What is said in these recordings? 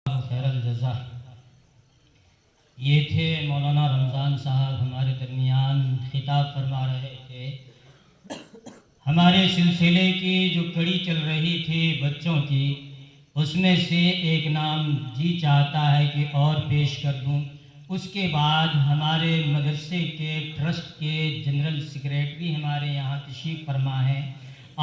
خیر الجزا۔ یہ تھے مولانا رمضان صاحب ہمارے درمیان خطاب فرما رہے تھے۔ ہمارے سلسلے کی جو کڑی چل رہی تھی بچوں کی، اس میں سے ایک نام جی چاہتا ہے کہ اور پیش کر دوں۔ اس کے بعد ہمارے مدرسے کے ٹرسٹ کے جنرل سیکریٹری ہمارے یہاں تشریف فرما ہیں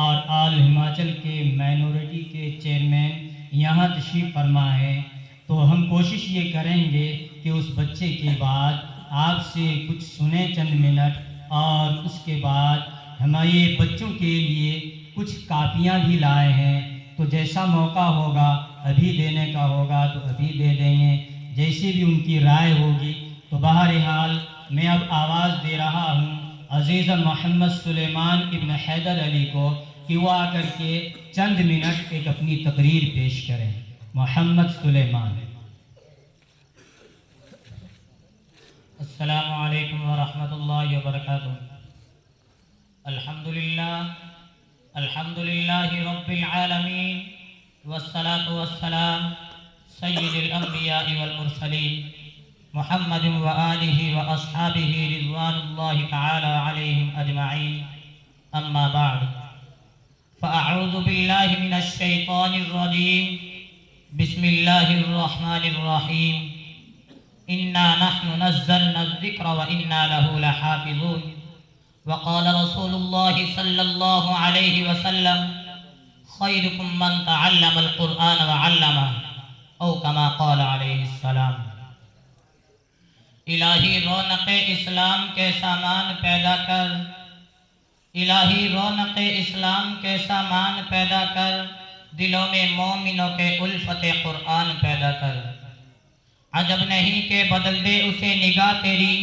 اور آل ہماچل کے مائنورٹی کے چیئرمین یہاں تشریف فرما ہے، تو ہم کوشش یہ کریں گے کہ اس بچے کے بعد آپ سے کچھ سنیں چند منٹ، اور اس کے بعد ہمارے بچوں کے لیے کچھ کاپیاں بھی لائے ہیں، تو جیسا موقع ہوگا ابھی دینے کا ہوگا تو ابھی دے دیں گے، جیسی بھی ان کی رائے ہوگی۔ تو بہرحال میں اب آواز دے رہا ہوں عزیز محمد سلیمان ابن حیدر علی کو کہ وہ آ کر کے چند منٹ ایک اپنی تقریر پیش کریں۔ محمد سلیمان۔ السلام علیکم ورحمۃ اللہ وبرکاتہ۔ الحمد للہ رب العالمین، والصلاة والسلام سید الانبیاء والمرسلین محمد وآلہ واصحابہ رضوان اللہ تعالی علیہم اجمعین، اما بعد فاعوذ باللہ من الشیطان الرجیم، بسم اللہ الرحمن الرحیم، انا نحن نزلنا الذکر وانا له لحافظون، وقال رسول اللہ صلی اللہ علیہ وسلم خیرکم من تعلم القرآن وعلمہ، او کما قال علیہ السلام۔ الہی رونق اسلام کے سامان پیدا کر، الہی رونق اسلام کے سامان پیدا کر، دلوں میں مومنوں کے الفت قرآن پیدا کر۔ عجب نہیں کہ بدل دے اسے نگاہ تیری،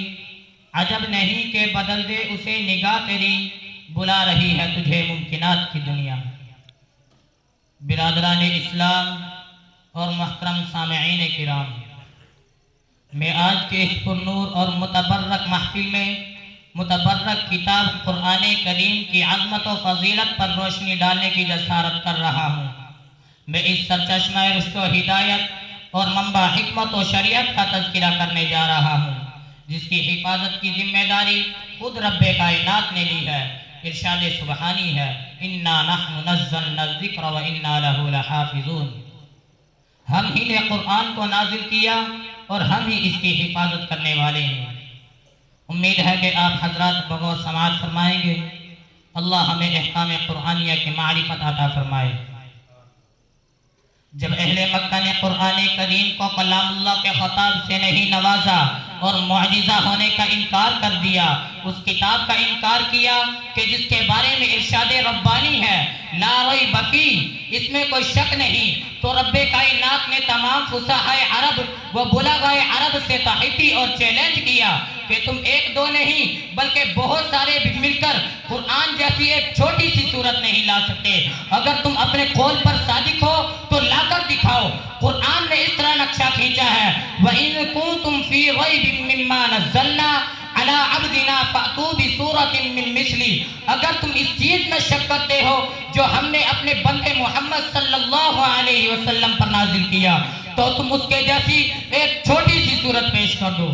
عجب نہیں کہ بدل دے اسے نگاہ تیری، بلا رہی ہے تجھے ممکنات کی دنیا۔ برادران اسلام اور محترم سامعین کرام، میں آج کے اس پرنور اور متبرک محفل میں متبرک کتاب قرآن کریم کی عظمت و فضیلت پر روشنی ڈالنے کی جسارت کر رہا ہوں۔ میں اس سرچشمہ رشد و ہدایت اور منبع حکمت و شریعت کا تذکرہ کرنے جا رہا ہوں، جس کی حفاظت کی ذمہ داری خود رب کائنات نے لی ہے۔ ارشاد سبحانی ہے، انا نحن نزلنا الذکر وانا له لحافظون۔ ہم ہی نے قرآن کو نازل کیا اور ہم ہی اس کی حفاظت کرنے والے ہیں۔ امید ہے کہ آپ حضرات بغور سماعت فرمائیں گے۔ اللہ ہمیں احکام قرآنیہ کی معرفت عطا فرمائے۔ جب اہل مکہ نے قرآن کریم کو کلام اللہ کے خطاب سے نہیں نوازا اور معجزہ ہونے کا انکار کر دیا، اس کتاب کا انکار کیا کہ جس کے بارے میں ارشاد ربانی ہے لا ریب فیہ، اس میں کوئی شک نہیں، تو رب کائنات نے تمام فصحائے عرب و بلغائے عرب سے تحدی اور چیلنج کیا کہ تم ایک دو نہیں بلکہ بہت سارے بھی مل کر قرآن جیسی ایک چھوٹی سی صورت نہیں لا سکتے۔ اگر تم اپنے قول پر صادق ہو تو لا کر دکھاؤ۔ قرآن نے اس طرح نقشہ کھینچا ہے، وَإِن كُنتُمْ فِي رَيْبٍ مِّمَّا نَزَّلْنَا عَلَىٰ عَبْدِنَا فَأْتُوا بِسُورَةٍ مِّن مِّثْلِهِ۔ اگر تم اس چیز میں شک کرتے ہو جو ہم نے اپنے بندے محمد صلی اللہ علیہ وسلم پر نازل کیا، تو تم اس کے جیسی ایک چھوٹی سی صورت پیش کر دو۔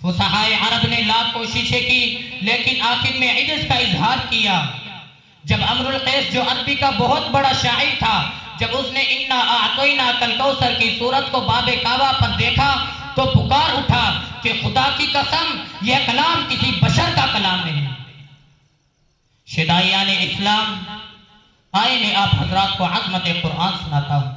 فصحائے عرب نے لاکھ کوششیں کی لیکن آخر میں عجز کا اظہار کیا۔ جب عمرو القیس جو عربی کا بہت بڑا شاعر تھا، جب اس نے انا اعطیناک الکوثر کی صورت کو باب کعبہ پر دیکھا تو پکار اٹھا کہ خدا کی قسم یہ کلام کسی بشر کا کلام نہیں۔ شدائیان اسلام، آئے میں آپ حضرات کو عظمت قرآن سناتا ہوں۔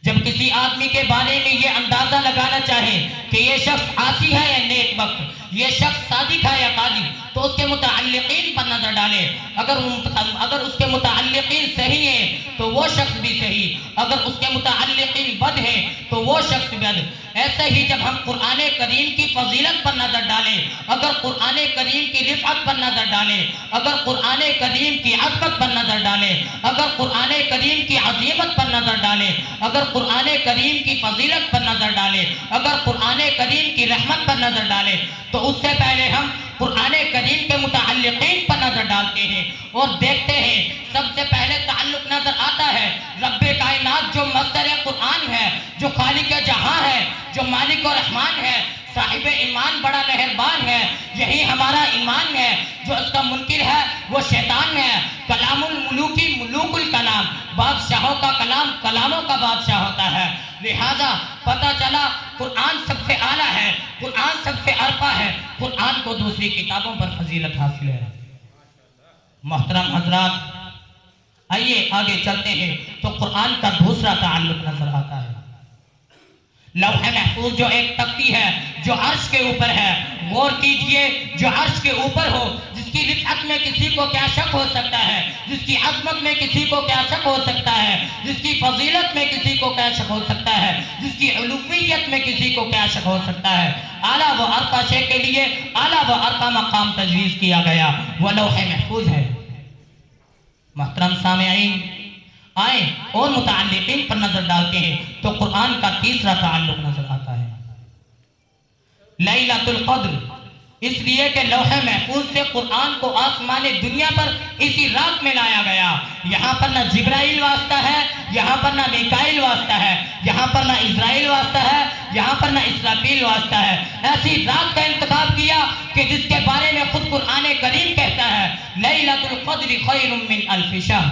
جب کسی آدمی کے بارے میں یہ اندازہ لگانا چاہے کہ یہ شخص عاصی ہے یا نیک وقت، یہ شخص صادق ہے یا کاذب، تو اس کے متعلقین پر نظر ڈالے۔ اگر اس کے متعلقین صحیح ہیں تو وہ شخص بھی صحیح، اگر اس کے متعلقین بد ہیں تو وہ شخص بد۔ ایسے ہی جب ہم قرآن کریم کی فضیلت پر نظر ڈالیں، اگر قرآن کریم کی رفعت پر نظر ڈالیں، اگر قرآن کریم کی عظمت پر نظر ڈالیں، اگر قرآن کریم کی عظیمت پر نظر ڈالیں، اگر قرآن کریم کی فضیلت پر نظر ڈالیں، اگر قرآن کریم کی رحمت پر نظر ڈالیں، تو اس سے پہلے ہم قرآن کریم کے متعلقین پر نظر ڈالتے ہیں اور دیکھتے ہیں۔ سب سے پہلے تعلق نظر آتا ہے رب کائنات جو مصدر جو خالق جہاں ہے، جو مالک و رحمان ہے، صاحب ایمان بڑا مہربان ہے، یہی ہمارا ایمان ہے۔ جو اس کا منکر ہے وہ شیطان ہے۔ کلام الملوکی ملوک الکلام، بادشاہوں کا کلام کلاموں کا بادشاہ ہوتا ہے۔ لہذا پتہ چلا قرآن سب سے اعلیٰ ہے، قرآن سب سے ارفع ہے، قرآن کو دوسری کتابوں پر فضیلت حاصل ہے۔ محترم حضرات، آئیے آگے چلتے ہیں تو قرآن کا دوسرا تعلق نظر آتا ہے۔ لوح محفوظ جو ایک تختی ہے جو عرش کے اوپر ہے، غور کیجئے، جو عرش کے اوپر ہو، جس کی رفعت میں کسی کو کیا شک ہو سکتا ہے، جس کی عظمت میں کسی کو کیا شک ہو سکتا ہے، جس کی فضیلت میں کسی کو کیا شک ہو سکتا ہے، جس کی علویت میں کسی کو کیا شک ہو سکتا ہے۔ اعلیٰ و ارقا شے کے لیے اعلیٰ و ارقا مقام تجویز کیا گیا، وہ لوح محفوظ ہے۔ محترم سامعین، آئیں اور متعلقین پر نظر ڈالتے ہیں تو قرآن کا تیسرا تعلق نظر آتا ہے۔ لیلۃ القدر، اس لیے کہ لوح محفوظ سے قرآن کو آسمان دنیا پر اسی رات میں لایا گیا۔ یہاں پر نہ جبرائیل واسطہ ہے، یہاں پر نہ میکائیل واسطہ ہے، یہاں پر نہ اسرائیل واسطہ ہے، یہاں پر نہ اسرافیل واسطہ ہے۔ ایسی رات کا انتخاب کیا کہ جس کے بارے میں خود قرآن کریم کہتا ہے لیلۃ القدر خیر من الف شہر،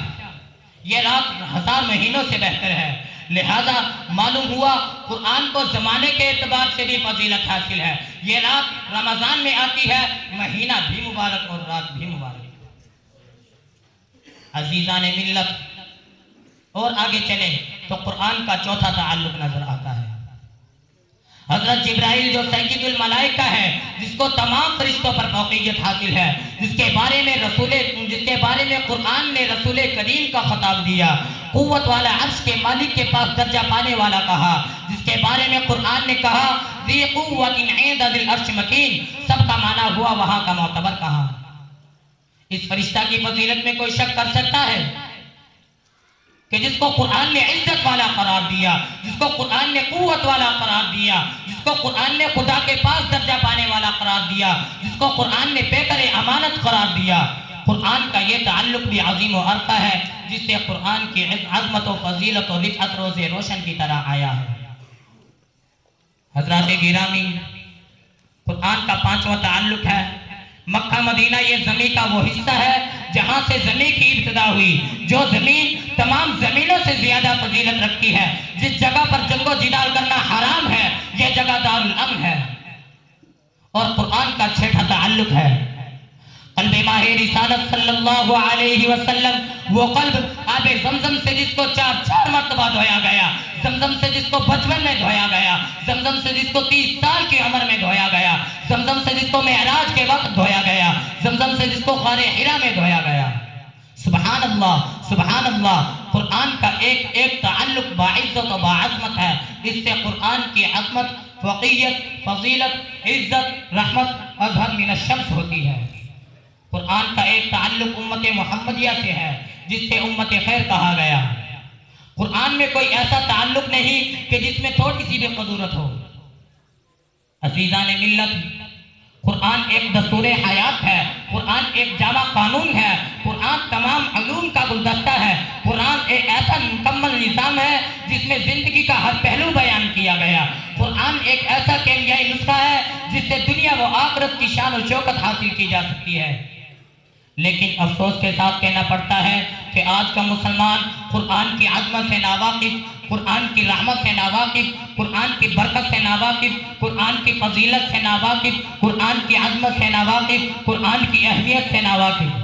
یہ رات 1000 مہینوں سے بہتر ہے۔ لہذا معلوم ہوا قرآن کو زمانے کے اعتبار سے بھی فضیلت حاصل ہے۔ یہ رات رمضان میں آتی ہے، مہینہ بھی مبارک اور رات بھی مبارک۔ عزیزان ملت، اور آگے چلیں تو قرآن کا چوتھا تعلق نظر آتا ہے۔ حضرت جبرائیل جو سید الملائکہ ہے، جس کو تمام فرشتوں پر فوقیت حاصل ہے، جس کے بارے میں قرآن نے رسول کریم کا خطاب دیا، قوت والا عرش کے مالک کے پاس درجہ پانے والا کہا، جس کے بارے میں قرآن نے کہا ذی قوت عند ذی العرش مکین، سب کا معنی ہوا وہاں کا معتبر کہا۔ اس فرشتہ کی فضیلت میں کوئی شک کر سکتا ہے کہ جس کو قرآن نے عزت والا قرار دیا، جس کو قرآن نے قوت والا قرار دیا، جس کو قرآن نے خدا کے پاس درجہ پانے والا قرار دیا، جس کو قرآن نے پیکر امانت قرار دیا، قرآن کا یہ تعلق بھی عظیم و ارقا ہے جس سے قرآن کی عظمت و فضیلت و رفعت روز روشن کی طرح آیا ہے۔ حضرات گرامی، قرآن کا پانچواں تعلق ہے مکہ مدینہ۔ یہ زمین کا وہ حصہ ہے جہاں سے زمین کی ابتدا ہوئی، جو زمین تمام زمینوں سے زیادہ فضیلت رکھتی ہے، جس جگہ پر جنگ و جدال کرنا حرام ہے، یہ جگہ دار الامن ہے۔ اور قرآن کا چھٹا تعلق ہے قلب ماہ رسالت صلی اللہ علیہ وسلم، وہ قلب آب زمزم سے جس کو 4 مرتبہ دھویا گیا، زمزم سے جس کو بچپن میں دھویا گیا، زمزم سے جس کو 30 سال کی عمر میں دھویا گیا، زمزم سے جس کو معراج کے وقت دھویا گیا، زمزم سے جس کو غار حرا میں دھویا گیا۔ سبحان اللہ، سبحان اللہ، قرآن کا ایک ایک تعلق باعزت و باعظمت ہے۔ اس سے قرآن کی عظمت، فوقیت، فضیلت، عزت، رحمت اظہر من الشمس ہوتی ہے۔ قرآن کا ایک تعلق امت محمدیہ سے ہے جس سے امت خیر کہا گیا۔ قرآن میں کوئی ایسا تعلق نہیں کہ جس میں تھوڑی سی بھی قدورت ہو۔ عزیزان ملت، قرآن ایک دستور حیات ہے، قرآن ایک جامع قانون ہے، قرآن تمام علوم کا گلدستہ ہے، قرآن ایک ایسا مکمل نظام ہے جس میں زندگی کا ہر پہلو بیان کیا گیا۔ قرآن ایک ایسا کیمیائی نسخہ ہے جس سے دنیا و آخرت کی شان و شوکت حاصل کی جا سکتی ہے۔ لیکن افسوس کے ساتھ کہنا پڑتا ہے کہ آج کا مسلمان قرآن کی عظمت سے ناواقف، قرآن کی رحمت سے ناواقف، قرآن کی برکت سے ناواقف، قرآن کی فضیلت سے ناواقف، قرآن کی عظمت سے ناواقف، قرآن کی اہمیت سے ناواقف۔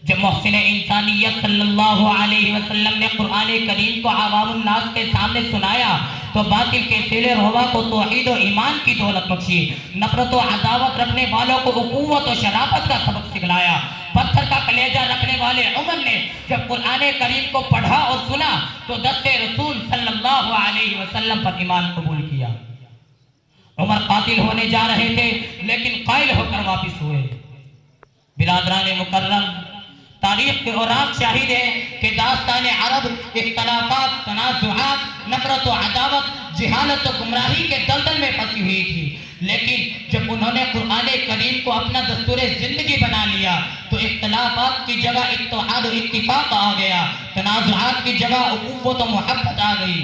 جب محسن انسانیت صلی اللہ علیہ وسلم نے قرآن کریم کو عوام الناس کے سامنے سنایا تو باطل کے سیلے روا کو توحید و ایمان کی دولت بخشی، نفرت و عداوت رکھنے والوں کو اخوت و شرافت کا سبق سکھلایا۔ پتھر کا کلیجہ رکھنے والے عمر نے جب قرآن کریم کو پڑھا اور سنا تو دست رسول صلی اللہ علیہ وسلم پر ایمان قبول کیا۔ عمر قاتل ہونے جا رہے تھے لیکن قائل ہو کر واپس ہوئے۔ برادران مکرم، تاریخ کے اوراق شاہد ہے کہ داستان عرب اختلافات، تنازعات، نفرت و عداوت، جہالت و گمراہی کے دلدل میں پھنسی ہوئی تھی، لیکن جب انہوں نے قرآن کریم کو اپنا دستور زندگی بنا لیا تو اختلافات کی جگہ اتحاد و اتفاق آ گیا، تنازعات کی جگہ اخوت و محبت آ گئی،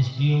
SDO,